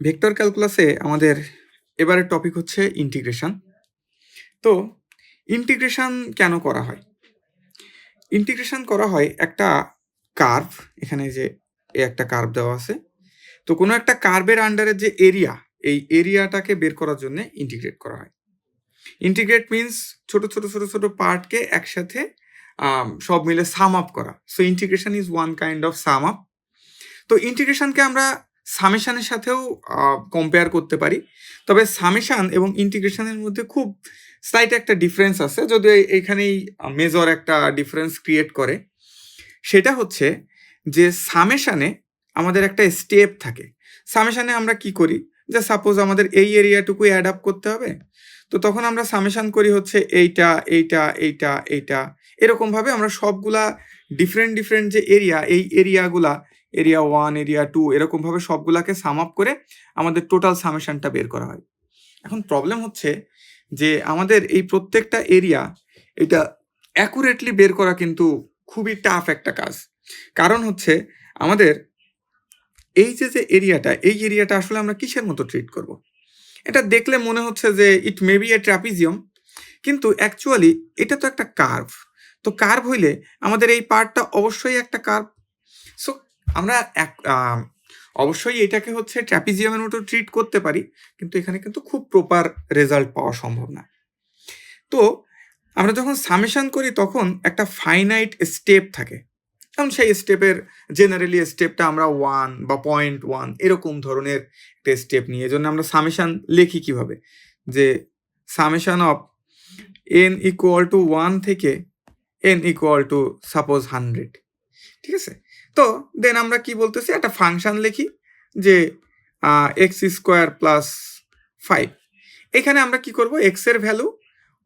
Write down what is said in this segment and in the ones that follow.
Vector ক্যালকুলাসে আমাদের এবারের topic হচ্ছে ইন্টিগ্রেশন। তো ইন্টিগ্রেশন কেন করা হয়? ইন্টিগ্রেশন করা হয় একটা কার্ভ, এখানে যে একটা কার্ভ দেওয়া আছে, তো কোনো একটা কার্ভের আন্ডারে যে এরিয়া, এই এরিয়াটাকে বের করার জন্য ইন্টিগ্রেট করা হয়। ইন্টিগ্রেট মিনস ছোট ছোট ছোট ছোট পার্টকে একসাথে সব মিলে সাম আপ করা। So integration is one kind of sum up. তো ইন্টিগ্রেশনকে আমরা সামেশানের সাথেও কম্পেয়ার করতে পারি, তবে সামেশান এবং ইন্টিগ্রেশনের মধ্যে খুব স্লাইট একটা ডিফারেন্স আছে, যদিও এইখানেই মেজর একটা ডিফারেন্স ক্রিয়েট করে। সেটা হচ্ছে যে সামেশানে আমাদের একটা স্টেপ থাকে। সামেশানে আমরা কি করি, যে সাপোজ আমাদের এই এরিয়াটুকু অ্যাড আপ করতে হবে, তো তখন আমরা সামেশান করি হচ্ছে এইটা এইটা এইটা এইটা, এরকমভাবে আমরা সবগুলা ডিফারেন্ট ডিফারেন্ট যে এরিয়া, এই এরিয়াগুলা এরিয়া 1 এরিয়া 2 এরকমভাবে সবগুলাকে সাম আপ করে আমাদের টোটাল সামেশানটা বের করা হয়। এখন প্রবলেম হচ্ছে যে আমাদের এই প্রত্যেকটা এরিয়া এটা অ্যাকুরেটলি বের করা কিন্তু খুবই টাফ একটা কাজ। কারণ হচ্ছে আমাদের এই যে এরিয়াটা, এই এরিয়াটা আসলে আমরা কিসের মতো ট্রিট করব? এটা দেখলে মনে হচ্ছে যে ইট মে বি এ ট্রাপিজিয়াম, কিন্তু অ্যাকচুয়ালি এটা তো একটা কার্ভ। তো কার্ভ হইলে আমাদের এই পার্টটা অবশ্যই একটা কার্ভ। সো আমরা অবশ্যই এটাকে হচ্ছে ট্র্যাপিজিয়ামের মতো ট্রিট করতে পারি, কিন্তু এখানে কিন্তু খুব প্রপার রেজাল্ট পাওয়া সম্ভব না। তো আমরা যখন সামেশন করি তখন একটা ফাইনাইট স্টেপ থাকে, কারণ সেই স্টেপের জেনারেলি স্টেপটা আমরা 1 বা 0.1 এরকম ধরনের একটা স্টেপ নিয়ে, এজন্য আমরা সামেশন লিখি কিভাবে, যে summation of n equal to 1 থেকে n ইকুয়াল টু সাপোজ 100, ঠিক আছে? তো দেন আমরা কি বলতেছি, একটা ফাংশন লিখি যে এক্স স্কোয়ার প্লাস 5। এখানে আমরা কি করব, এক্স এর ভ্যালু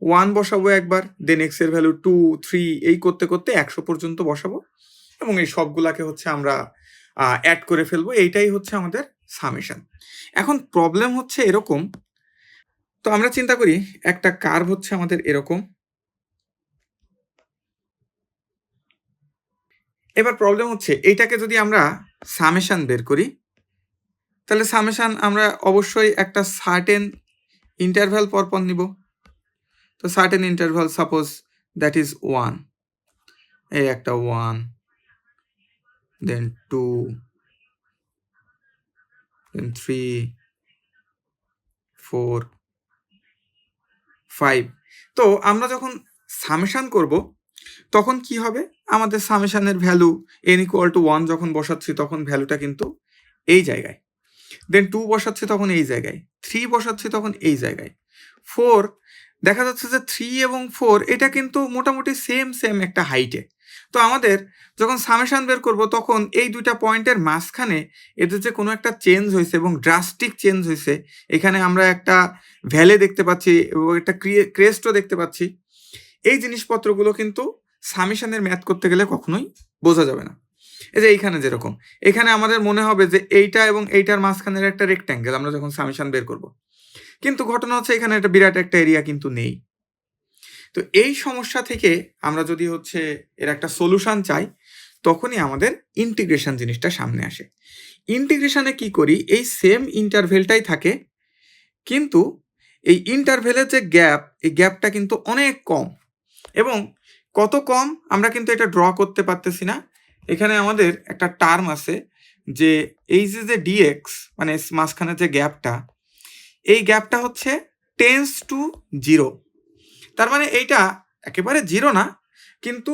1 বসাবো একবার, দেন এক্স এর ভ্যালু 2 3 এই করতে করতে 100 পর্যন্ত বসাবো, এবং এই সবগুলাকে হচ্ছে আমরা অ্যাড করে ফেলবো। এইটাই হচ্ছে আমাদের সামেশন। এখন প্রবলেম হচ্ছে এরকম, তো আমরা চিন্তা করি একটা কার্ভ হচ্ছে আমাদের এরকম। এবার প্রবলেম হচ্ছে এইটাকে যদি আমরা সামেশন বের করি, তাহলে সামেশন আমরা অবশ্যই একটা সার্টেন ইন্টারভ্যাল পরপর নিব। তো certain interval suppose that is 1, এই একটা 1, দেন 2, দেন 3, 4, 5। তো আমরা যখন সামেশন করব তখন কি হবে, আমাদের সামেশনের ভ্যালু n ইকুয়াল টু 1 যখন বসাচ্ছি তখন ভ্যালুটা কিন্তু এই জায়গায়, দেন 2 বসাচ্ছি তখন এই জায়গায়, 3 বসাচ্ছি তখন এই জায়গায়, 4 দেখা যাচ্ছে যে 3 এবং 4 এটা কিন্তু মোটামুটি সেম একটা হাইটে। তো আমাদের যখন সামেশন বের করব তখন এই দুইটা পয়েন্টের মাঝখানে এদের যে কোনো একটা চেঞ্জ হয়েছে এবং ড্রাস্টিক চেঞ্জ হয়েছে, এখানে আমরা একটা ভ্যালে দেখতে পাচ্ছি এবং একটা ক্রেস্টও দেখতে পাচ্ছি। এই জিনিসপত্রগুলো কিন্তু সামেশনের ম্যাথ করতে গেলে কখনোই বোঝা যাবে না। এই যে এইখানে যেরকম, এখানে আমাদের মনে হবে যে এইটা এবং এইটার মাঝখানের একটা রেক্ট্যাঙ্গেল আমরা যখন সামেশন বের করব, কিন্তু ঘটনা হচ্ছে এখানে একটা বিরাট একটা এরিয়া কিন্তু নেই। তো এই সমস্যা থেকে আমরা যদি হচ্ছে এর একটা সলিউশন চাই, তখনই আমাদের ইন্টিগ্রেশন জিনিসটা সামনে আসে। ইন্টিগ্রেশনে কি করি, এই সেম ইন্টারভেলটাই থাকে, কিন্তু এই ইন্টারভেলের যে গ্যাপ, এই গ্যাপটা কিন্তু অনেক কম। এবং কত কম আমরা কিন্তু এটা ড্র করতে পারতেছি না। এখানে আমাদের একটা টার্ম আছে যে এই যে ডিএক্স মানে মাঝখানে যে গ্যাপটা, এই গ্যাপটা হচ্ছে টেন্স টু 0। তার মানে এইটা একেবারে 0 না, কিন্তু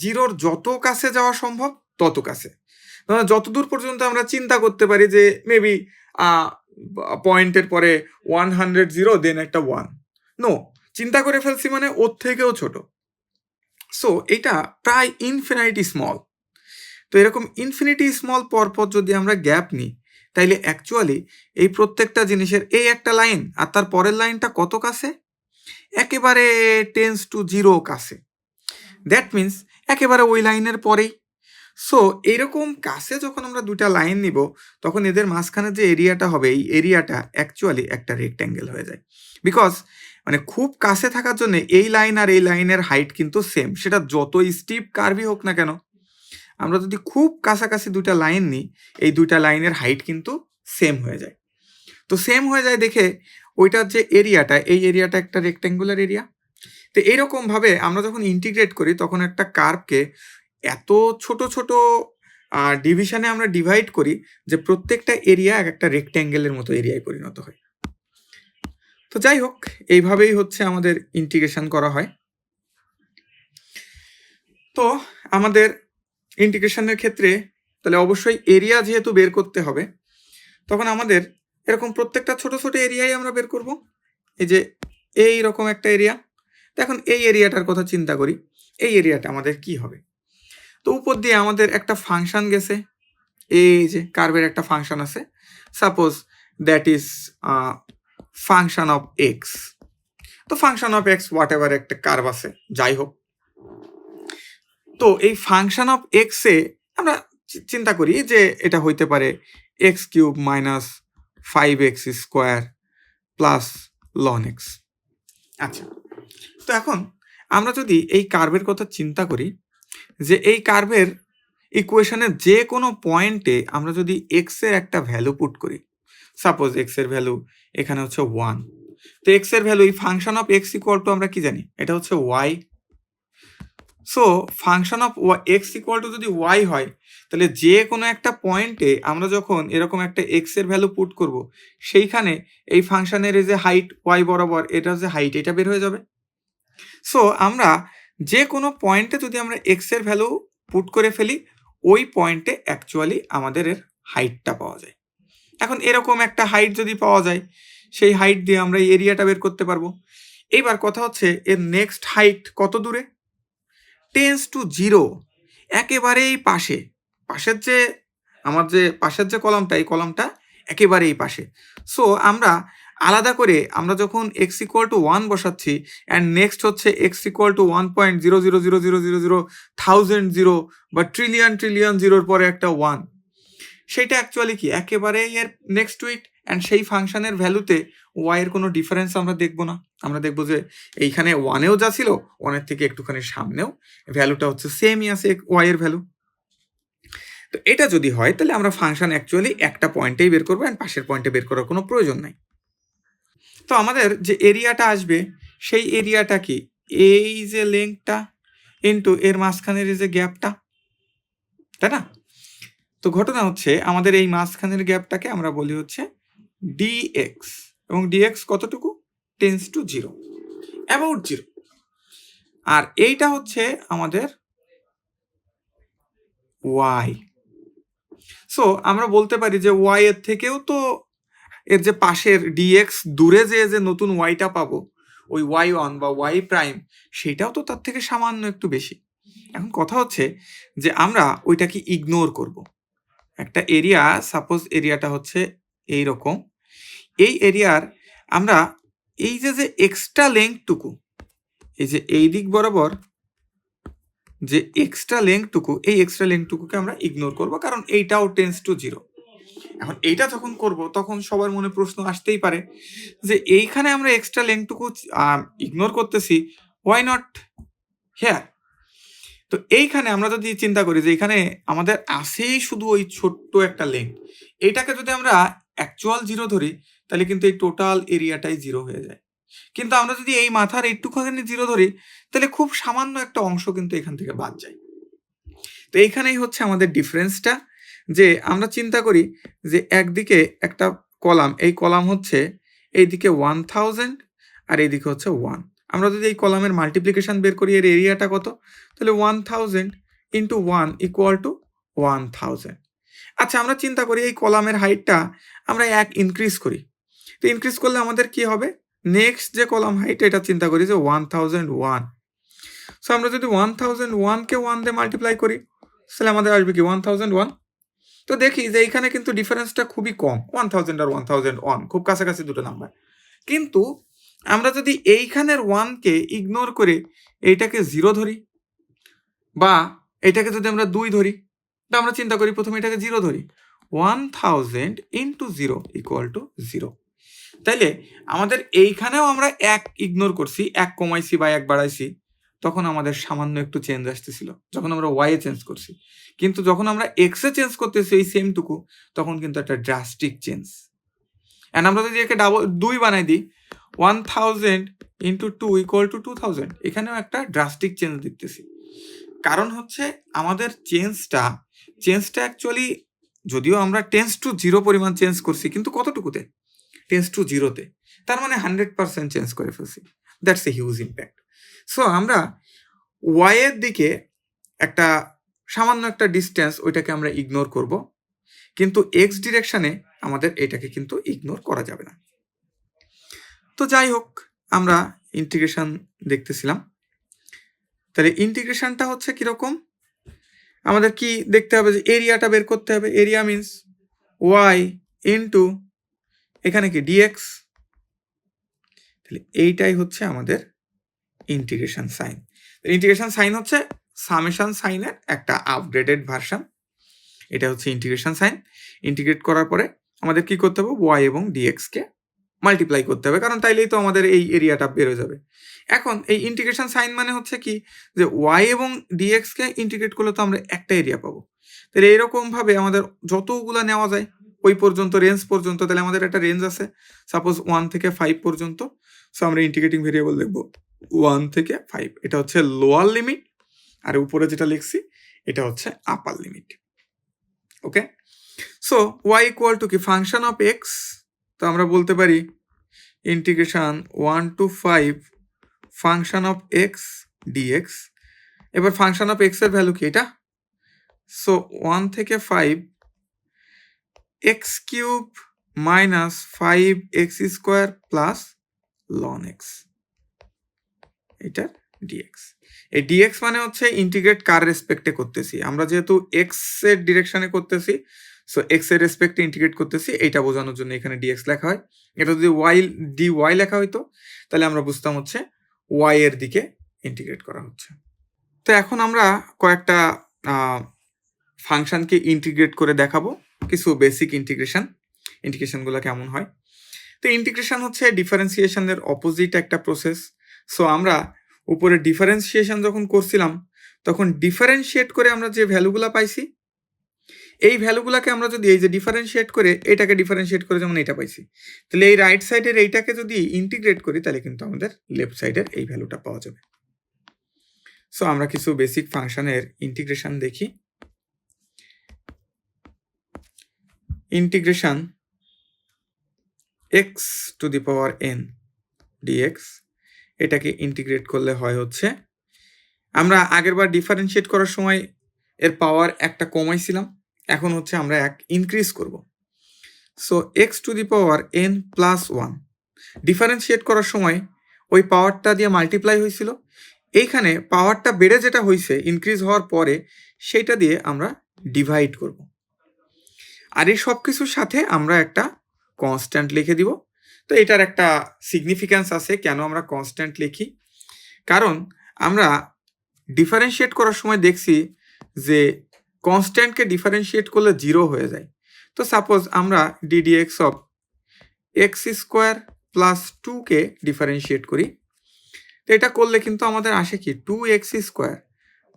0-র যত কাছে যাওয়া সম্ভব তত কাছে। যতদূর পর্যন্ত আমরা চিন্তা করতে পারি যে মেবি পয়েন্টের পরে 100 দেন একটা 1, নো, চিন্তা করে ফেলছি মানে ওর থেকেও ছোট। সো এটা প্রায় ইনফিনিটি স্মল। তো এরকম ইনফিনিটি স্মল পরপর যদি আমরা গ্যাপ নিই, তাইলে অ্যাকচুয়ালি এই প্রত্যেকটা জিনিসের এই একটা লাইন আর তার পরের লাইনটা কত কাছে, একেবারে টেন্স টু 0 কাছে। দ্যাট মিন্স একেবারে ওই লাইনের পরেই। সো এইরকম কাছে যখন আমরা দুটা লাইন নিব, তখন এদের মাঝখানে যে এরিয়াটা হবে, এই এরিয়াটা অ্যাকচুয়ালি একটা রেক্ট্যাঙ্গেল হয়ে যায়। বিকজ মানে খুব কাছে থাকার জন্য এই লাইন আর এই লাইনের হাইট কিন্তু সেম, সেটা যতই স্টিপ কার্ভই হোক না কেন। আমরা যদি খুব কাছাকাছি দুইটা লাইন নিই, এই দুইটা লাইনের হাইট কিন্তু সেম হয়ে যায়। তো সেম হয়ে যায় দেখে ওইটার যে এরিয়াটা, এই এরিয়াটা একটা রেক্ট্যাঙ্গুলার এরিয়া। তো এরকমভাবে আমরা যখন ইন্টিগ্রেট করি তখন একটা কার্ভকে এত ছোট ছোট ডিভিশনে আমরা ডিভাইড করি যে প্রত্যেকটা এরিয়া এক একটা রেক্ট্যাঙ্গেলের মতো এরিয়ায় পরিণত হয়। তো যাই হোক, এইভাবেই হচ্ছে আমাদের ইন্টিগ্রেশন করা হয়। তো আমাদের ইন্টিগ্রেশনের ক্ষেত্রে তাহলে অবশ্যই এরিয়া যেহেতু বের করতে হবে, তখন আমাদের এরকম প্রত্যেকটা ছোট ছোট এরিয়াই আমরা বের করব। এই যে এই রকম একটা এরিয়া। তো এখন এই এরিয়াটার কথা চিন্তা করি, এই এরিয়াটা আমাদের কি হবে? তো উপর দিয়ে আমাদের একটা ফাংশন গেছে, এই যে কার্ভের একটা ফাংশন আছে, suppose that is function of x. তো function of x whatever একটা কার্ভ আছে, যাই হোক। তো এই ফাংশন অফ এক্সে আমরা চিন্তা করি যে এটা হইতে পারে x cube minus 5x square plus ln x. আচ্ছা, তো এখন আমরা যদি এই কার্ভের কথা চিন্তা করি, যে এই কার্ভের ইকুয়েশনের যে কোনো পয়েন্টে আমরা যদি এক্স এর একটা ভ্যালু পুট করি, সাপোজ এক্স এর ভ্যালু এখানে হচ্ছে 1, তো এক্স এর ভ্যালু এই function of x equal to আমরা কি জানি, এটা হচ্ছে y. So function of x equal to যদি ওয়াই হয়, তাহলে যে কোনো একটা পয়েন্টে আমরা যখন এরকম একটা এক্স এর ভ্যালু পুট করব, সেইখানে এই ফাংশনের যে হাইট ওয়াই বরাবর, এটা যে হাইট, এটা বের হয়ে যাবে। সো আমরা যে কোনো পয়েন্টে যদি আমরা এক্স এর ভ্যালু পুট করে ফেলি, ওই পয়েন্টে অ্যাকচুয়ালি আমাদের এর হাইটটা পাওয়া যায়। এখন এরকম একটা হাইট যদি পাওয়া যায়, সেই হাইট দিয়ে আমরা এই এরিয়াটা বের করতে পারবো। এইবার কথা হচ্ছে এর নেক্সট হাইট কত দূরে, টেন্স টু 0, একেবারেই পাশে। পাশের যে আমার যে পাশের যে কলামটা, এই কলামটা একেবারেই পাশে। সো আমরা আলাদা করে আমরা যখন এক্স ইকুয়াল টু 1 বসাচ্ছি, অ্যান্ড নেক্সট হচ্ছে এক্স ইকুয়াল টু 1.0000000 বা ট্রিলিয়ন ট্রিলিয়ন জিরোর পরে একটা 1, সেটা অ্যাকচুয়ালি কি একেবারেই এর নেক্সট টু ইট। অ্যান্ড সেই ফাংশনের ভ্যালুতে ওয়াই এর কোনো ডিফারেন্স আমরা দেখবো না। আমরা দেখবো যে এইখানে 1এও যা ছিল, 1-এর থেকে একটুখানি সামনেও ভ্যালুটা হচ্ছে সেমই আছে ওয়াই এর ভ্যালু। তো এটা যদি হয়, তাহলে আমরা ফাংশন অ্যাকচুয়ালি একটা পয়েন্টেই বের করবো, অ্যান্ড পাশের পয়েন্টে বের করার কোনো প্রয়োজন নাই। তো আমাদের যে এরিয়াটা আসবে, সেই এরিয়াটা কি, এই যে লেংথটা ইন্টু এর মাঝখানের এই যে গ্যাপটা, তাই না? তো ঘটনা হচ্ছে আমাদের এই মাঝখানের গ্যাপটাকে আমরা বলি হচ্ছে ডিএক্স, এবং ডিএক্স কতটুকু, টেন্স টু 0, অ্যাবাউট 0। আর এইটা হচ্ছে আমাদের ওয়াই। সো আমরা বলতে পারি যে ওয়াই এর থেকেও তো এর যে পাশের ডিএক্স দূরে যে নতুন ওয়াইটা পাবো, ওই y1 বা ওয়াই প্রাইম, সেটাও তো তার থেকে সামান্য একটু বেশি। এখন কথা হচ্ছে যে আমরা ওইটাকে ইগনোর করব। একটা এরিয়া, সাপোজ এরিয়াটা হচ্ছে এই রকম, এই এরিয়ার আমরা এই যে এক্সট্রা লেংথটুকু, এই যে এই দিক বরাবর যে এক্সট্রা লেংথটুকু, এই এক্সট্রা লেংথটুকুকে আমরা ইগনোর করব, কারণ এইটাও টেন্স টু 0। এখন এইটা যখন করব, তখন সবার মনে প্রশ্ন আসতেই পারে যে এইখানে আমরা এক্সট্রা লেংথটুকু ইগনোর করতেছি, হোয়াই নট হেয়ার? তো এইখানে আমরা যদি চিন্তা করি যে এখানে আমাদের আসেই শুধু ওই ছোট্ট একটা লেংথ, এইটাকে যদি আমরা অ্যাকচুয়াল 0 ধরি, তাহলে কিন্তু এই টোটাল এরিয়াটাই 0 হয়ে যায়। কিন্তু আমরা যদি এই মাথার একটুখানি 0 ধরি, তাহলে খুব সামান্য একটা অংশ কিন্তু এখান থেকে বাদ যায়। তো এইখানেই হচ্ছে আমাদের ডিফারেন্সটা, যে আমরা চিন্তা করি যে একদিকে একটা কলাম, এই কলাম হচ্ছে এইদিকে 1000 আর এইদিকে হচ্ছে 1। আমরা যদি এই কলামের মাল্টিপ্লিকেশন বের করি, এর এরিয়াটা কত, তাহলে 1000 ইন্টু 1 ইকুয়াল টু 1000। আচ্ছা, আমরা চিন্তা করি এই কলামের হাইটটা আমরা 1 ইনক্রিজ করি। তো ইনক্রিজ করলে আমাদের কি হবে, নেক্সট যে কলাম হাইট, এটা চিন্তা করি যে 1001। সো আমরা যদি 1001কে 1 দিয়ে মাল্টিপ্লাই করি, তাহলে আমাদের আসবে কি 1001। তো দেখি যে এইখানে কিন্তু ডিফারেন্সটা খুবই কম, 1000 আর 1001 খুব কাছাকাছি দুটো নাম্বার। কিন্তু আমরা যদি এইখানের 1কে ইগনোর করে এইটাকে 0 ধরি, বা এটাকে যদি আমরা 2 ধরি, তো আমরা চিন্তা করি প্রথমে এটাকে 0 ধরি, 1000 ইন্টু 0 ইকুয়াল টু 0। তাইলে আমাদের এইখানেও আমরা 1 ইগনোর করছি, 1 কমাইছি বা 1 বাড়াইছি, তখন আমাদের সামান্য একটু চেঞ্জ আসতেছিল যখন আমরা ওয়াই এ চেঞ্জ করছি। কিন্তু যখন আমরা এক্স এ চেঞ্জ করতেছি এই সেমটুকু, তখন কিন্তু একটা ড্রাস্টিক চেঞ্জ। অ্যান্ড আমরা যদি একে 2 বানাই দিই 1000 ইন্টু 2 ইকুয়াল টু 2000, এখানেও একটা ড্রাস্টিক চেঞ্জ দেখতেছি। কারণ হচ্ছে আমাদের চেঞ্জটা অ্যাকচুয়ালি যদিও আমরা 10 to 0 পরিমাণ চেঞ্জ করছি, কিন্তু কতটুকুতে? 10 to 0-তে। তার মানে 100% চেঞ্জ করে ফেলছি। That's a huge impact. So আমরা ওয়াই এর দিকে একটা সামান্য একটা ডিস্টেন্স, ওইটাকে আমরা ইগনোর করব, কিন্তু এক্স ডিরেকশনে আমাদের এটাকে কিন্তু ইগনোর করা যাবে না। তো যাই হোক, আমরা ইন্টিগ্রেশন দেখতেছিলাম। তাহলে ইন্টিগ্রেশনটা হচ্ছে কিরকম? আমাদের কি দেখতে হবে? যে এরিয়াটা বের করতে হবে। এরিয়া মিনস ওয়াই ইন্টু এখানে কি ডিএক্স। তাহলে এইটাই হচ্ছে আমাদের ইন্টিগ্রেশন সাইন। ইন্টিগ্রেশন সাইন হচ্ছে সামেশন সাইনের একটা আপগ্রেডেড ভার্সন। এটা হচ্ছে ইন্টিগ্রেশন সাইন। ইন্টিগ্রেট করার পরে আমাদের কি করতে হবে? ওয়াই এবং ডিএক্সকে মাল্টিপ্লাই করতে হবে, কারণ তাইলেই তো আমাদের এই এরিয়াটা বেরো যাবে। এখন এই ইন্টিগ্রেশন সাইন মানে হচ্ছে কি, যে ওয়াই এবং ডিএক্সকে ইন্টিগ্রেট করলে তো আমরা একটা এরিয়া পাবো। তাহলে এরকমভাবে আমাদের যতগুলা নেওয়া যায় ওই পর্যন্ত, রেঞ্জ পর্যন্ত, তাহলে আমাদের একটা রেঞ্জ আছে সাপোজ 1 থেকে 5 পর্যন্ত। সো আমরা ইন্টিগ্রেটিং ভেরিয়েবল লিখবো 1 থেকে 5। এটা হচ্ছে লোয়ার লিমিট, আর উপরে যেটা লিখছি এটা হচ্ছে upper limit. Okay, so y equal to কি? Function of x. তো আমরা বলতে পারি integration 1 to 5 function of x dx. এবার ফাংশন অফ এক্স এর ভ্যালু কি? এটা। সো 1 থেকে 5 x cube minus 5 x square plus ln x, এটা ডিএক্স। এই ডিএক্স মানে হচ্ছে ইন্টিগ্রেট কার রেসপেক্টে করতেছি আমরা, যেহেতু এক্স এর ডিরেকশনে করতেছি, সো এক্স এর রেসপেক্টে ইন্টিগ্রেট করতেছি, এইটা বোঝানোর জন্য এখানে ডিএক্স লেখা হয়। এটা যদি ওয়াই লেখা হইতো তাহলে আমরা বুঝতাম হচ্ছে ওয়াই এর দিকে ইন্টিগ্রেট করা হচ্ছে। তো এখন আমরা কয়েকটা ফাংশনকে ইন্টিগ্রেট করে দেখাবো, কিছু বেসিক ইন্টিগ্রেশনগুলো কেমন হয়। তো ইন্টিগ্রেশন হচ্ছে ডিফারেন্সিয়েশনের অপোজিট একটা প্রসেস। সো আমরা উপরে ডিফারেন্সিয়েশন যখন করছিলাম তখন ডিফারেন্সিয়েট করে আমরা যে ভ্যালুগুলো পাইছি, এই ভ্যালুগুলোকে আমরা যদি এই যে ডিফারেন্সিয়েট করে এটাকে ডিফারেন্সিয়েট করে যেমন এটা পাইছি, তাহলে এই রাইট সাইডের এইটাকে যদি ইন্টিগ্রেট করি তাহলে কিন্তু আমাদের লেফট সাইডের এই ভ্যালুটা পাওয়া যাবে। সো আমরা কিছু বেসিক ফাংশনের ইন্টিগ্রেশন দেখি। Integration x to the power n dx, এটাকে ইন্টিগ্রেট করলে হয় হচ্ছে, আমরা আগেরবার ডিফারেন্সিয়েট করার সময় এর পাওয়ার একটা কমাইছিলাম, এখন হচ্ছে আমরা এক ইনক্রিজ করব। So x to the power n plus 1 differentiate করার সময় ওই পাওয়ারটা দিয়ে মাল্টিপ্লাই হয়েছিল, এইখানে পাওয়ারটা বেড়ে যেটা হয়েছে ইনক্রিজ হওয়ার পরে সেইটা দিয়ে আমরা ডিভাইড করব। আর এই সব কিছুর সাথে আমরা একটা কনস্ট্যান্ট লিখে দিব। তো এটার একটা সিগনিফিক্যান্স আছে, কেন আমরা কনস্ট্যান্ট লিখি? কারণ আমরা ডিফারেন্সিয়েট করার সময় দেখছি যে কনস্ট্যান্টকে ডিফারেন্সিয়েট করলে 0 হয়ে যায়। তো সাপোজ আমরা d dx of x square plus 2কে ডিফারেন্সিয়েট করি, তো এটা করলে কিন্তু আমাদের আসে কি 2x স্কোয়ার,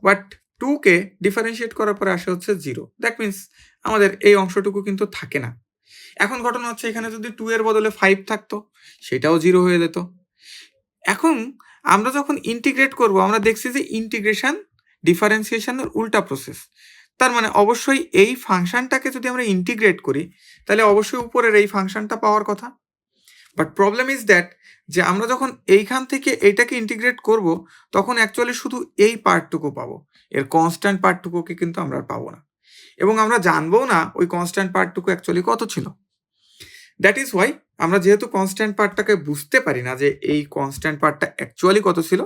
বাট 2কে ডিফারেন্সিয়েট করার পরে আসে হচ্ছে 0। দ্যাট মিনস আমাদের এই অংশটুকু কিন্তু থাকে না। এখন ঘটনা হচ্ছে এখানে যদি 2 এর বদলে 5 থাকতো সেটাও 0 হয়ে যেত। এখন আমরা যখন ইন্টিগ্রেট করব আমরা দেখছি যে ইন্টিগ্রেশন ডিফারেন্সিয়েশনের উল্টা প্রসেস। তার মানে অবশ্যই এই ফাংশনটাকে যদি আমরা ইন্টিগ্রেট করি তাহলে অবশ্যই উপরের এই ফাংশনটা পাওয়ার কথা। বাট প্রবলেম ইজ দ্যাট যে আমরা যখন এইখান থেকে এইটাকে ইন্টিগ্রেট করব তখন অ্যাকচুয়ালি শুধু এই পার্টটুকু পাবো, এর কনস্ট্যান্ট পার্টটুকুকে কিন্তু আমরা পাবো না, এবং আমরা জানবো না ওই কনস্ট্যান্ট পার্টটুকু অ্যাকচুয়ালি কত ছিল। দ্যাট ইজ ওয়াই আমরা যেহেতু কনস্ট্যান্ট পার্টটাকে বুঝতে পারি না যে এই কনস্ট্যান্ট পার্টটা অ্যাকচুয়ালি কত ছিল,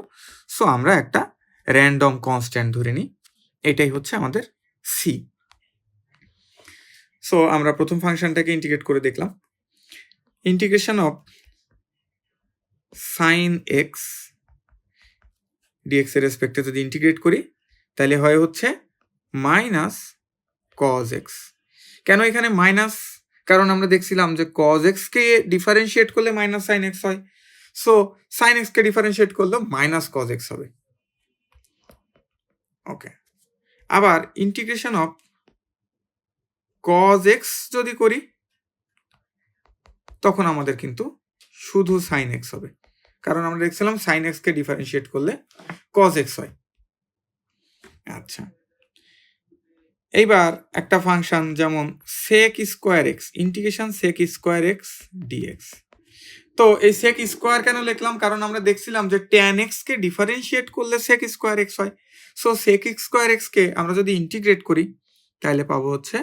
সো আমরা একটা র্যান্ডম কনস্ট্যান্ট ধরে নিই, এটাই হচ্ছে আমাদের সি। সো আমরা প্রথম ফাংশনটাকে ইন্টিগ্রেট করে দেখলাম। Integration of sine x dx এর রেসপেক্টে যদি ইন্টিগ্রেট করি তাহলে হয় হচ্ছে মাইনাস কজ এক্স। কেন এখানে মাইনাস? কারণ আমরা দেখছিলাম যে কজ এক্সকে ডিফারেন্সিয়েট করলে মাইনাস সাইন এক্স হয়, সো সাইন এক্সকে ডিফারেন্সিয়েট করলে মাইনাস কজ এক্স হবে। ওকে, আবার ইন্টিগ্রেশন অফ কজ এক্স যদি করি তখন আমাদের কিন্তু শুধু সাইন এক্স হবে, কারণ আমরা দেখছিলাম সাইন এক্সকে ডিফারেন্সিয়েট করলে কজ এক্স হয়। আচ্ছা, এইবার একটা ফাংশন যেমন sec square x, integration sec square x dx. তো এই সেক স্কোয়ার কেন লিখলাম? কারণ আমরা দেখছিলাম যে ট্যান এক্স কে ডিফারেন্সিয়েট করলে সেক স্কোয়ার এক্স হয়। সো সেক স্কোয়ার এক্স কে আমরা যদি ইন্টিগ্রেট করি তাহলে পাবো হচ্ছে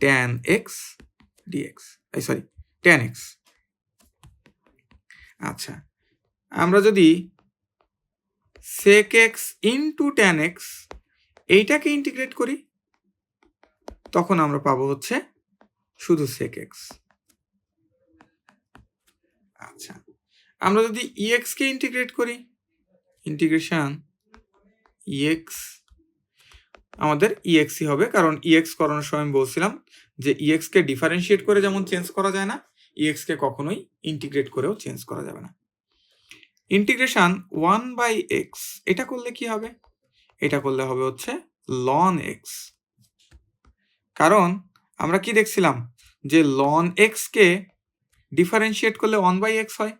tan x dx, sorry tan x. আচ্ছা, আমরা যদি sec x into tan x এইটাকে ইন্টিগ্রেট করি তখন আমরা পাবো হচ্ছে শুধু সেক এক্স। আচ্ছা, আমরা যদি ইএক্স কে ইন্টিগ্রেট করি, ইন্টিগ্রেশন ইএক্স, আমাদের ইএক্সই হবে, কারণ ইএক্স করানোর সময় আমি বলছিলাম যে ইএক্স কে ডিফারেন্সিয়েট করে যেমন চেঞ্জ করা যায় না, ইএক্স কে কখনোই ইন্টিগ্রেট করেও চেঞ্জ করা যাবে না। ইন্টিগ্রেশন 1/x, এটা করলে কি হবে? এটা করলে হবে হচ্ছে ln x, কারণ আমরা কি দেখছিলাম যে ln x কে ডিফারেন্সিয়েট করলে 1/x হয়,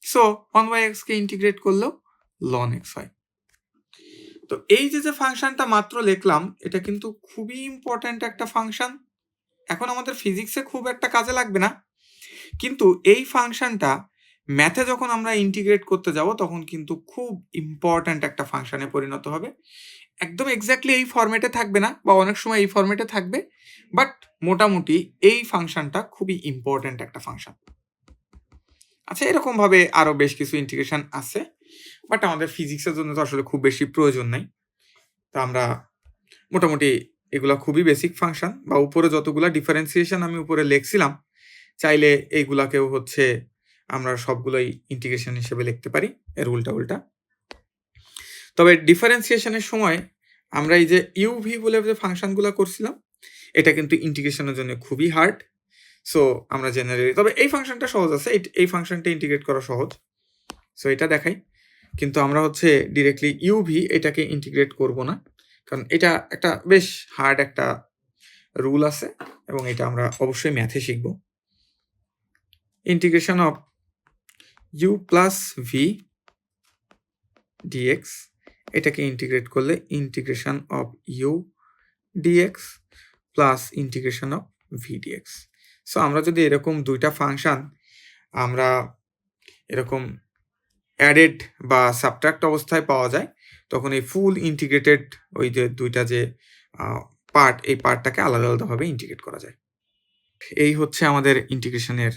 সো 1/x কে ইন্টিগ্রেট করলেও ln x হয়। তো এই যে ফাংশনটা মাত্র লিখলাম এটা কিন্তু খুবই ইম্পর্ট্যান্ট একটা ফাংশন। এখন আমাদের ফিজিক্সে খুব একটা কাজে লাগবে না, কিন্তু এই ফাংশনটা ম্যাথে যখন আমরা ইন্টিগ্রেট করতে যাব তখন কিন্তু খুব ইম্পর্ট্যান্ট একটা ফাংশনে পরিণত হবে। একদম এক্স্যাক্টলি এই ফরম্যাটে থাকবে না, বা অনেক সময় এই ফরম্যাটে থাকবে, বাট মোটামুটি এই ফাংশনটা খুবই ইম্পর্ট্যান্ট একটা ফাংশন। আচ্ছা, এরকমভাবে আরও বেশ কিছু ইন্টিগ্রেশন আছে, বাট আমাদের ফিজিক্সের জন্য তো আসলে খুব বেশি প্রয়োজন নাই। তো আমরা মোটামুটি এগুলা খুবই বেসিক ফাংশন, বা উপরে যতগুলা ডিফারেন্সিয়েশন আমি উপরে লিখছিলাম চাইলে এইগুলাকেও হচ্ছে আমরা সবগুলোই ইন্টিগ্রেশন হিসেবে লিখতে পারি, এর উল্টা উল্টা। তবে ডিফারেন্সিয়েশনের সময় আমরা এই যে ইউভি বলে যে ফাংশনগুলো করছিলাম এটা কিন্তু ইন্টিগ্রেশনের জন্য খুবই হার্ড। সো আমরা জেনারেলি, তবে এই ফাংশনটা সহজ আছে, এই ফাংশনটা ইন্টিগ্রেট করা সহজ, সো এটা দেখাই। কিন্তু আমরা হচ্ছে ডিরেক্টলি ইউভি এটাকে ইন্টিগ্রেট করব না, কারণ এটা একটা বেশ হার্ড একটা রুল আছে এবং এটা আমরা অবশ্যই ম্যাথে শিখব। Integration of u plus v dx, এটাকে ইন্টিগ্রেট করলে integration of u dx plus integration of v dx. So আমরা যদি এরকম দুইটা ফাংশন আমরা এরকম অ্যাডেড বা সাবট্রাক্ট অবস্থায় পাওয়া যায় তখন এই ফুল ইন্টিগ্রেটেড ওই যে দুইটা যে পার্ট, এই পার্টটাকে আলাদা আলাদাভাবে ইন্টিগ্রেট করা যায়। এই হচ্ছে আমাদের ইন্টিগ্রেশনের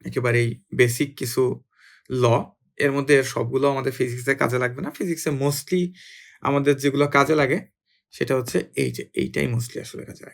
একেবারেই বেসিক কিছু ল। এর মধ্যে সবগুলো আমাদের ফিজিক্সে কাজে লাগবে না, ফিজিক্সে মোস্টলি আমাদের যেগুলো কাজে লাগে সেটা হচ্ছে এই যে এইটাই মোস্টলি আসলে কাজে লাগে।